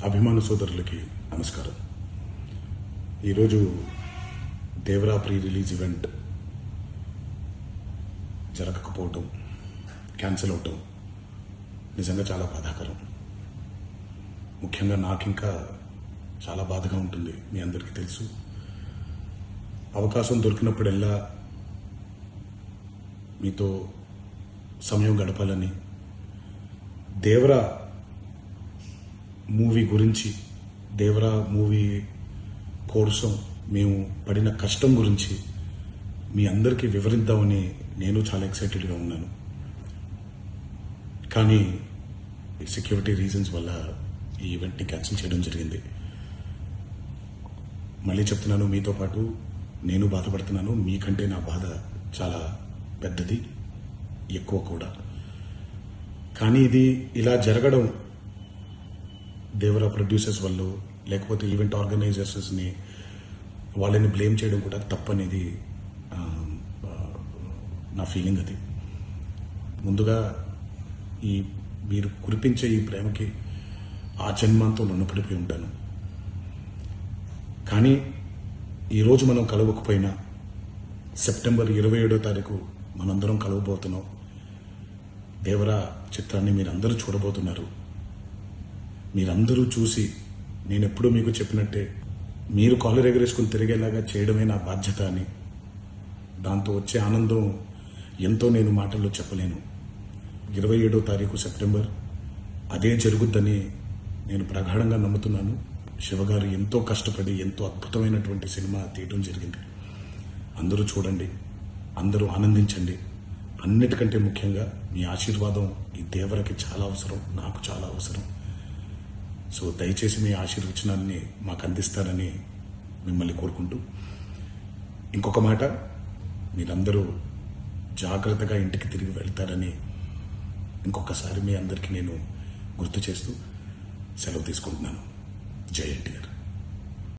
అభిమాన సోదరులకి నమస్కారం. ఈరోజు దేవరా ప్రీ రిలీజ్ ఈవెంట్ జరగకపోవటం, క్యాన్సిల్ అవటం నిజంగా చాలా బాధాకరం. ముఖ్యంగా నాకు ఇంకా చాలా బాధగా ఉంటుంది. మీ అందరికీ తెలుసు, అవకాశం దొరికినప్పుడల్లా మీతో సమయం గడపాలని, దేవరా మూవీ గురించి, దేవరా మూవీ కోసం మేము పడిన కష్టం గురించి మీ అందరికీ వివరిద్దామని నేను చాలా ఎక్సైటెడ్గా ఉన్నాను. కానీ సెక్యూరిటీ రీజన్స్ వల్ల ఈ ఈవెంట్ని క్యాన్సిల్ చేయడం జరిగింది. మళ్ళీ చెప్తున్నాను, మీతో పాటు నేను బాధపడుతున్నాను. మీకంటే నా బాధ చాలా పెద్దది, ఎక్కువ కూడా. కానీ ఇది ఇలా జరగడం దేవరా ప్రొడ్యూసర్స్ వల్ల, లేకపోతే ఈవెంట్ ఆర్గనైజర్స్ని వాళ్ళని బ్లేమ్ చేయడం కూడా తప్పనేది నా ఫీలింగ్. అది ముందుగా మీరు కురిపించే ఈ ప్రేమకి ఆ జన్మాంతం రుణపడిపోయి ఉంటాను. కానీ ఈరోజు మనం కలవకపోయినా సెప్టెంబర్ 27వ తారీఖు మనందరం కలవబోతున్నాం. దేవరా చిత్రాన్ని మీరందరూ చూడబోతున్నారు. మీరందరూ చూసి, నేను ఎప్పుడూ మీకు చెప్పినట్టే, మీరు కాలర్ ఎగరేసుకుని తిరిగేలాగా చేయడమే నా బాధ్యత అని, దాంతో వచ్చే ఆనందం ఎంతో నేను మాటల్లో చెప్పలేను. 27వ తారీఖు సెప్టెంబర్ అదే జరుగుద్దని నేను ప్రగాఢంగా నమ్ముతున్నాను. శివగారు ఎంతో కష్టపడి ఎంతో అద్భుతమైనటువంటి సినిమా తీయడం జరిగింది. అందరూ చూడండి, అందరూ ఆనందించండి. అన్నిటికంటే ముఖ్యంగా మీ ఆశీర్వాదం ఈ దేవరకి చాలా అవసరం, నాకు చాలా అవసరం. సో దయచేసి మీ ఆశీర్వచనాన్ని మాకు అందిస్తారని మిమ్మల్ని కోరుకుంటూ, ఇంకొక మాట, మీరందరూ జాగ్రత్తగా ఇంటికి తిరిగి వెళ్తారని ఇంకొకసారి మీ అందరికీ నేను గుర్తు చేస్తూ సెలవు తీసుకుంటున్నాను. జై ఎన్టీఆర్.